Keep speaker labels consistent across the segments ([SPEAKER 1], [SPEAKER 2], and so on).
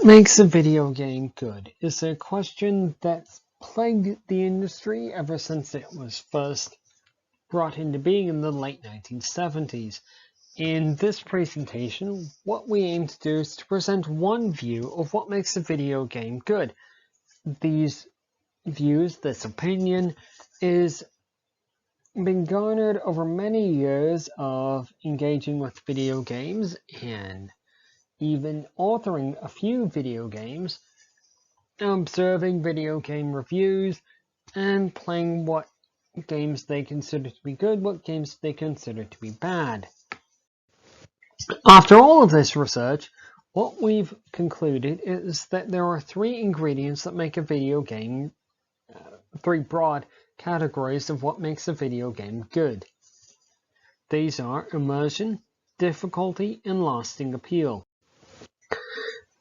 [SPEAKER 1] What makes a video game good is a question that's plagued the industry ever since it was first brought into being in the late 1970s. In this presentation, what we aim to do is to present one view of what makes a video game good. These views, this opinion, is been garnered over many years of engaging with video games and even authoring a few video games, observing video game reviews, and playing what games they consider to be good, what games they consider to be bad. After all of this research, what we've concluded is that there are three ingredients that make a video game, three broad categories of what makes a video game good. These are immersion, difficulty, and lasting appeal.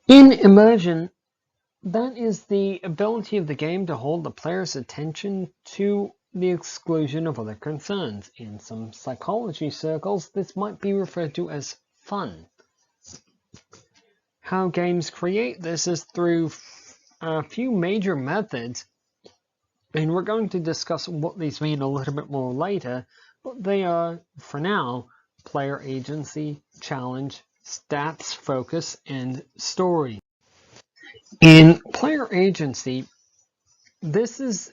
[SPEAKER 1] In immersion, that is the ability of the game to hold the player's attention to the exclusion of other concerns. In some psychology circles, this might be referred to as fun. How games create this is through a few major methods, and we're going to discuss what these mean a little bit more later, but they are, for now, player agency, challenge, stats, focus, and story. In player agency, this is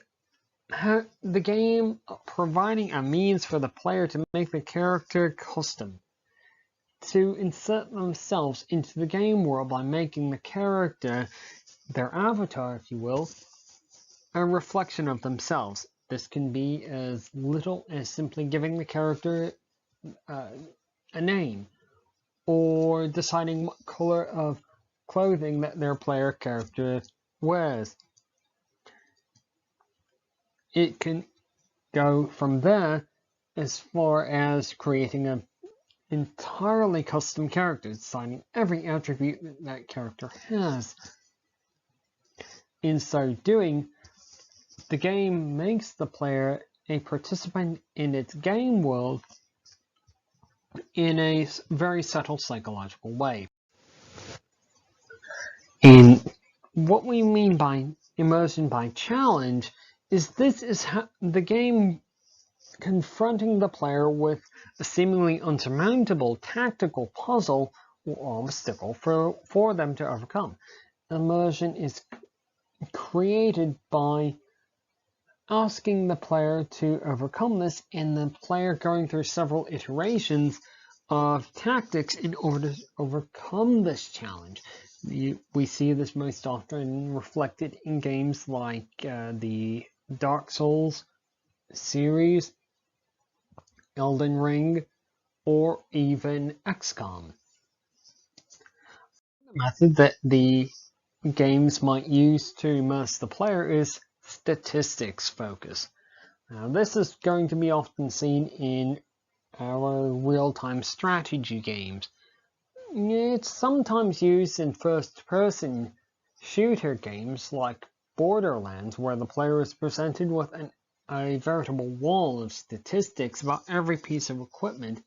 [SPEAKER 1] how the game providing a means for the player to make the character custom, to insert themselves into the game world by making the character, their avatar if you will, a reflection of themselves. This can be as little as simply giving the character a name, or deciding what color of clothing that their player character wears. It can go from there as far as creating an entirely custom character, designing every attribute that that character has. In so doing, the game makes the player a participant in its game world in a very subtle psychological way. And what we mean by immersion by challenge is this is how the game confronting the player with a seemingly unsurmountable tactical puzzle or obstacle for them to overcome. Immersion is created by asking the player to overcome this, and the player going through several iterations of tactics in order to overcome this challenge. We see this most often reflected in games like the Dark Souls series, Elden Ring, or even XCOM. The method that the games might use to immerse the player is statistics focus. Now, this is going to be often seen in our real-time strategy games. It's sometimes used in first-person shooter games like Borderlands, where the player is presented with a veritable wall of statistics about every piece of equipment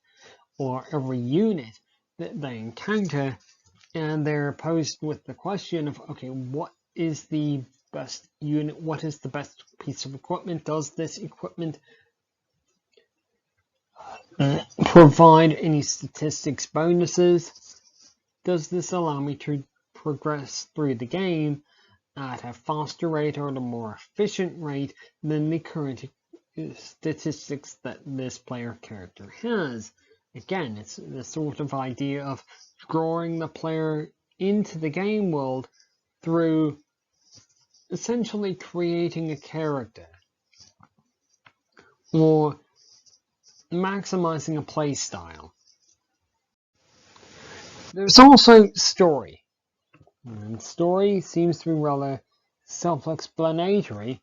[SPEAKER 1] or every unit that they encounter, and they're posed with the question of, okay, what is the best unit? What is the best piece of equipment? Does this equipment provide any statistics bonuses? Does this allow me to progress through the game at a faster rate or at a more efficient rate than the current statistics that this player character has? Again, it's the sort of idea of drawing the player into the game world through essentially creating a character or maximizing a play style. There's also story. And story seems to be rather self-explanatory,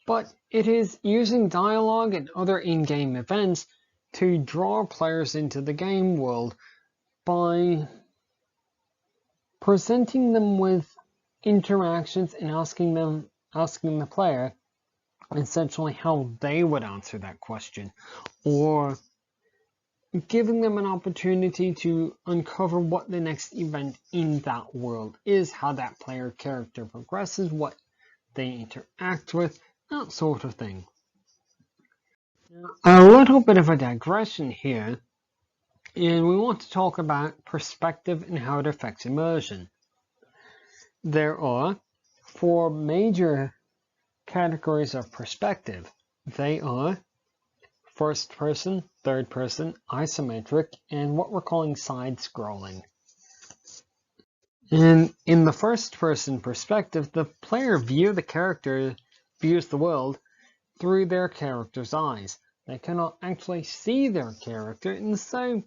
[SPEAKER 1] but it is using dialogue and other in-game events to draw players into the game world by presenting them with interactions and asking the player essentially how they would answer that question, or giving them an opportunity to uncover what the next event in that world is, how that player character progresses, what they interact with, that sort of thing. A little bit of a digression here, and we want to talk about perspective and how it affects immersion. There are 4 major categories of perspective. They are first person, third person, isometric, and what we're calling side scrolling. And in the first person perspective, the player views the world through their character's eyes. They cannot actually see their character, and so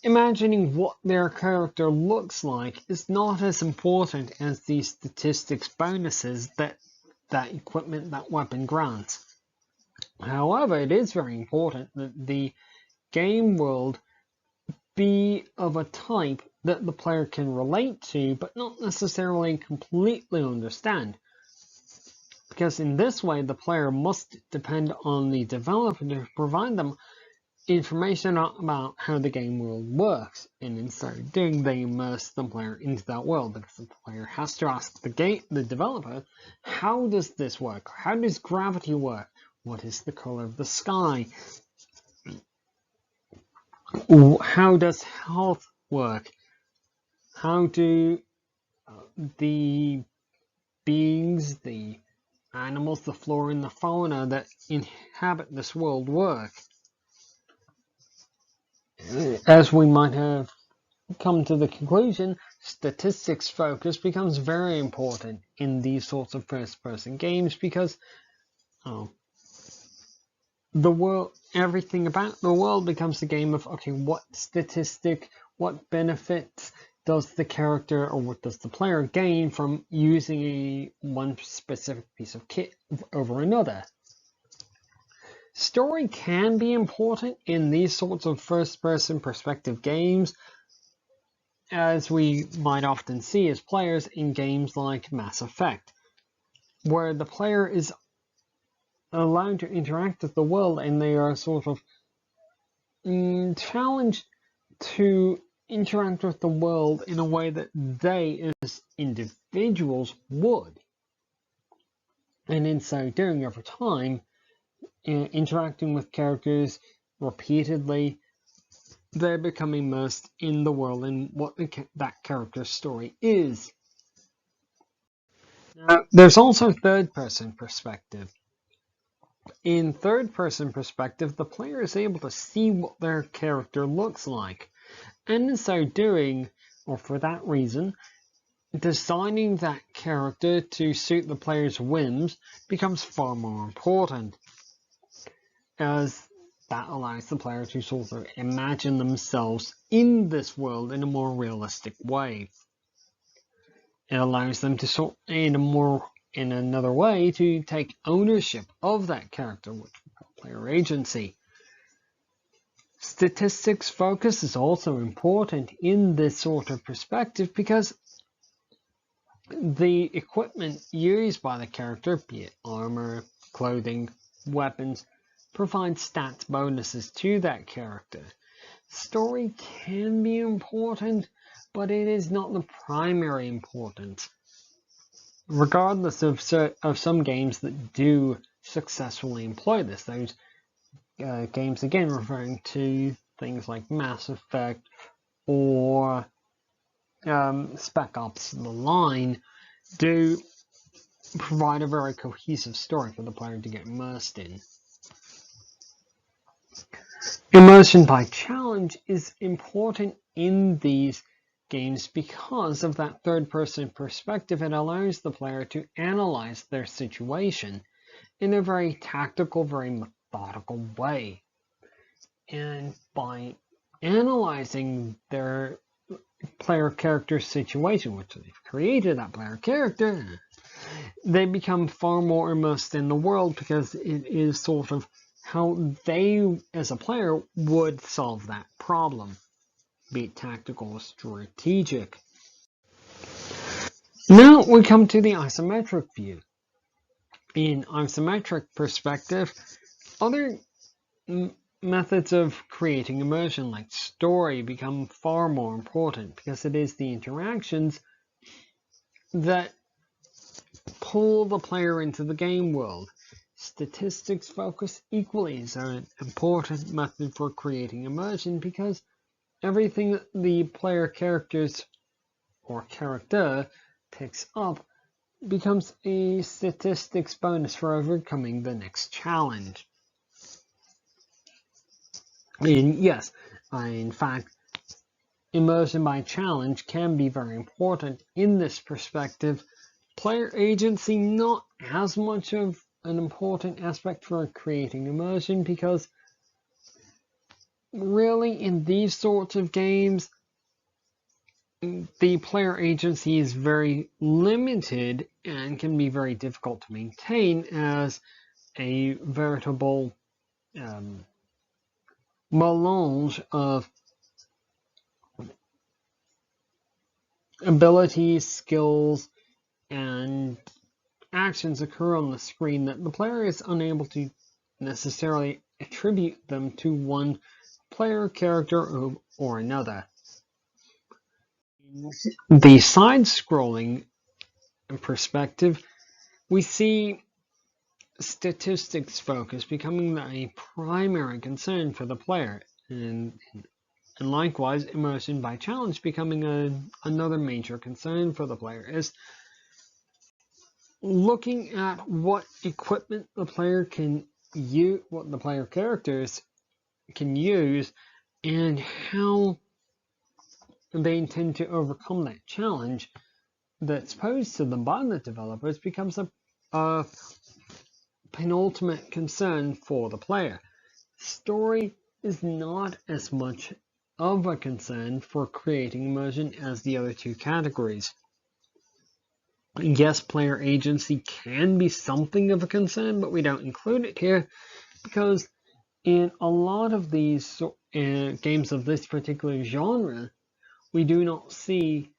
[SPEAKER 1] imagining what their character looks like is not as important as the statistics bonuses that equipment, that weapon grants. However, it is very important that the game world be of a type that the player can relate to, but not necessarily completely understand. Because in this way, the player must depend on the developer to provide them information about how the game world works, and in so doing, they immerse the player into that world, because the player has to ask the developer, how does this work? How does gravity work? What is the color of the sky? How does health work? How do the beings, the animals, the flora and the fauna that inhabit this world work? As we might have come to the conclusion, statistics focus becomes very important in these sorts of first-person games, because everything about the world becomes a game of, okay, what statistic, what benefits does the character or what does the player gain from using one specific piece of kit over another. Story can be important in these sorts of first-person perspective games, as we might often see as players in games like Mass Effect, where the player is allowed to interact with the world and they are sort of challenged to interact with the world in a way that they as individuals would. And in so doing, over time, interacting with characters repeatedly, they become immersed in the world and what that character's story is. Now, there's also third-person perspective. In third-person perspective, the player is able to see what their character looks like, and in so doing, or for that reason, designing that character to suit the player's whims becomes far more important, as that allows the player to sort of imagine themselves in this world in a more realistic way. It allows them to in another way to take ownership of that character, which we call player agency. Statistics focus is also important in this sort of perspective, because the equipment used by the character, be it armor, clothing, weapons, provide stats bonuses to that character. Story can be important, but it is not the primary importance. Regardless of some games that do successfully employ this, those games again referring to things like Mass Effect or Spec Ops: The Line, do provide a very cohesive story for the player to get immersed in. Immersion by challenge is important in these games because of that third-person perspective. It allows the player to analyze their situation in a very tactical, very methodical way. And by analyzing their player character situation, which they've created that player character, they become far more immersed in the world, because it is sort of how they, as a player, would solve that problem, be it tactical or strategic. Now we come to the isometric view. In isometric perspective, other methods of creating immersion like story become far more important because it is the interactions that pull the player into the game world. Statistics focus equally is an important method for creating immersion because everything that the player characters or character picks up becomes a statistics bonus for overcoming the next challenge. And yes, in fact, immersion by challenge can be very important in this perspective. Player agency not as much of an important aspect for creating immersion because really in these sorts of games the player agency is very limited and can be very difficult to maintain as a veritable melange of abilities, skills, and actions occur on the screen that the player is unable to necessarily attribute them to one player character or another. In the side-scrolling perspective, we see statistics focus becoming a primary concern for the player, and likewise immersion by challenge becoming another major concern for the player. Is looking at what equipment the player can use, what the player characters can use, and how they intend to overcome that challenge that's posed to them by the developers becomes a penultimate concern for the player. Story is not as much of a concern for creating immersion as the other two categories. Yes, player agency can be something of a concern, but we don't include it here because in a lot of these games of this particular genre, we do not see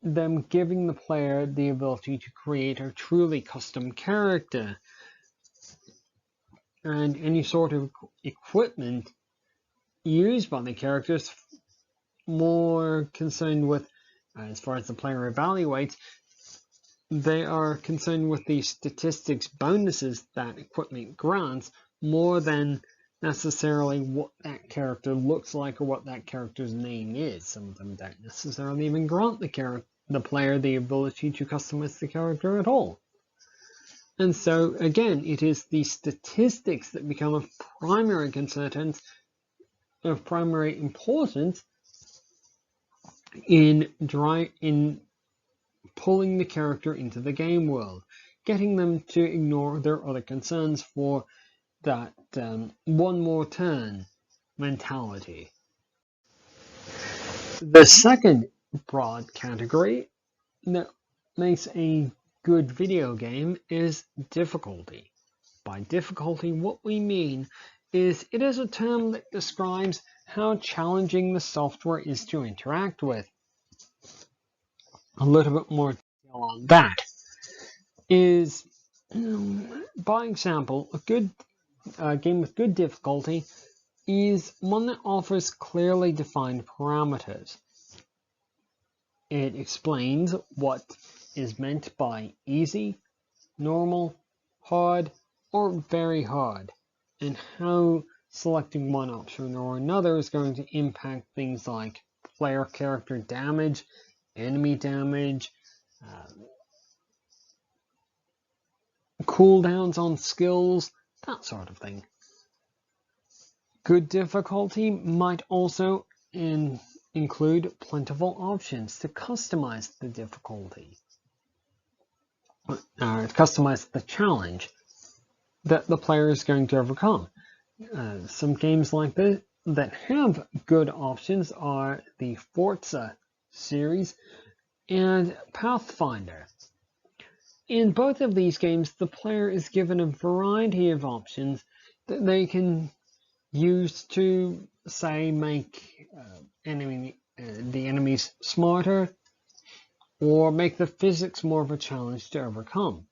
[SPEAKER 1] them giving the player the ability to create a truly custom character. And any sort of equipment used by the characters more concerned with, as far as the player evaluates, they are concerned with the statistics bonuses that equipment grants more than necessarily what that character looks like or what that character's name is. Some of them don't necessarily even grant the player the ability to customize the character at all. And so again, it is the statistics that become of primary concern, of primary importance in pulling the character into the game world, getting them to ignore their other concerns for that one more turn mentality. The second broad category that makes a good video game is difficulty. By difficulty, what we mean is it is a term that describes how challenging the software is to interact with. A little bit more detail on that is, by example, a good game with good difficulty is one that offers clearly defined parameters. It explains what is meant by easy, normal, hard, or very hard, and how selecting one option or another is going to impact things like player character damage, enemy damage, cooldowns on skills, that sort of thing. Good difficulty might also include plentiful options to customize the difficulty, customize the challenge that the player is going to overcome. Some games like this that have good options are the Forza series and Pathfinder. In both of these games, the player is given a variety of options that they can use to, say, make the enemies smarter or make the physics more of a challenge to overcome.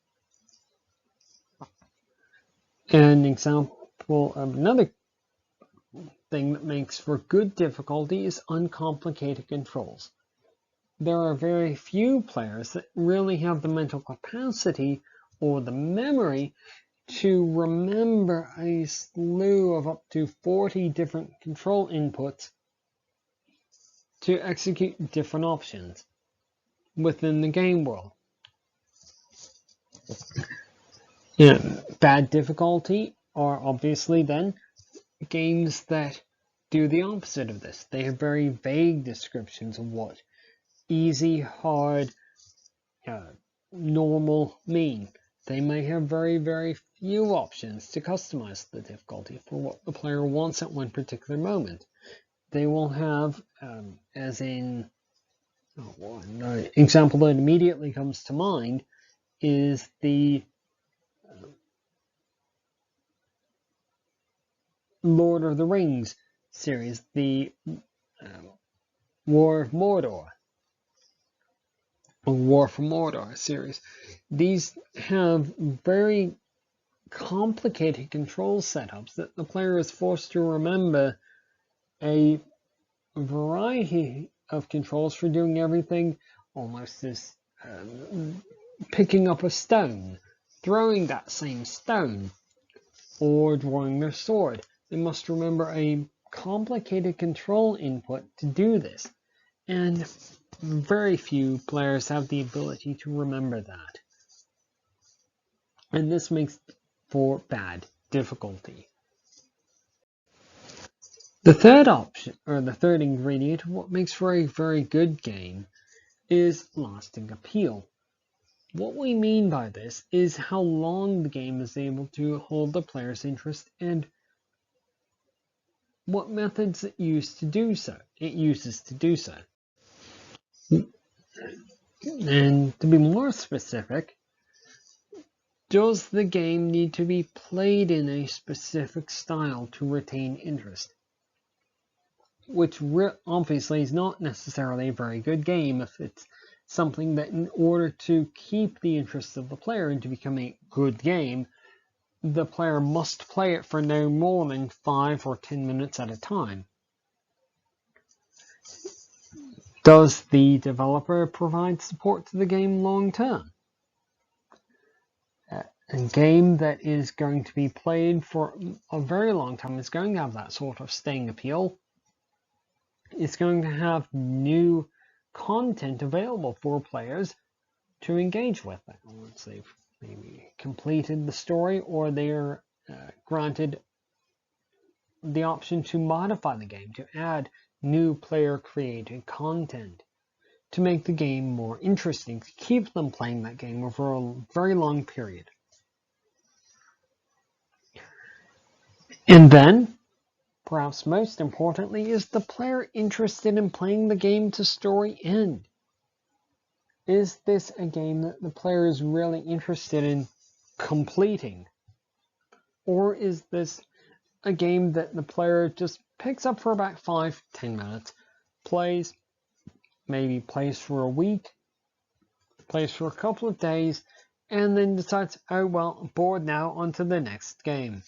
[SPEAKER 1] An example Well, another thing that makes for good difficulty is uncomplicated controls. There are very few players that really have the mental capacity or the memory to remember a slew of up to 40 different control inputs to execute different options within the game world. Bad difficulty are obviously then games that do the opposite of this. They have very vague descriptions of what easy, hard, normal mean. They may have very, very few options to customize the difficulty for what the player wants at one particular moment. They will have, as in, an example that immediately comes to mind is the Lord of the Rings series, the War of Mordor, or War for Mordor series. These have very complicated control setups that the player is forced to remember a variety of controls for doing everything almost as picking up a stone, throwing that same stone, or drawing their sword. They must remember a complicated control input to do this, and very few players have the ability to remember that. And this makes for bad difficulty. The third option, or the third ingredient of what makes for a very good game, is lasting appeal. What we mean by this is how long the game is able to hold the player's interest and what methods it uses to do so. And to be more specific, does the game need to be played in a specific style to retain interest? Which obviously is not necessarily a very good game if it's something that, in order to keep the interest of the player and to become a good game, the player must play it for no more than 5 or 10 minutes at a time. Does the developer provide support to the game long term? A game that is going to be played for a very long time is going to have that sort of staying appeal. It's going to have new content available for players to engage with it once they've maybe completed the story, or they're granted the option to modify the game, to add new player-created content, to make the game more interesting, to keep them playing that game over a very long period. And then, perhaps most importantly, is the player interested in playing the game to story end? Is this a game that the player is really interested in completing? Or is this a game that the player just picks up for about 5-10 minutes, plays, maybe plays for a week, plays for a couple of days, and then decides, oh well, I'm bored now, on to the next game?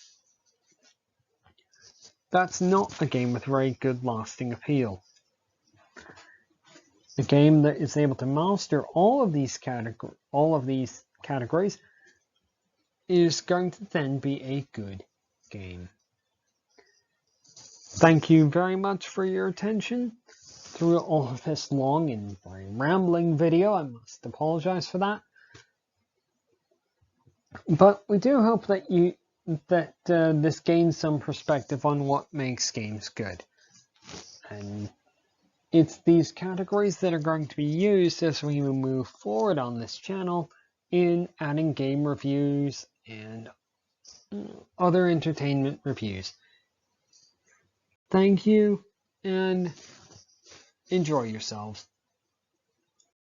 [SPEAKER 1] That's not a game with very good lasting appeal. A game that is able to master all of these categories is going to then be a good game. Thank you very much for your attention through all of this long and very rambling video. I must apologize for that. But we do hope that this gains some perspective on what makes games good. And it's these categories that are going to be used as we move forward on this channel in adding game reviews and other entertainment reviews. Thank you, and enjoy yourselves.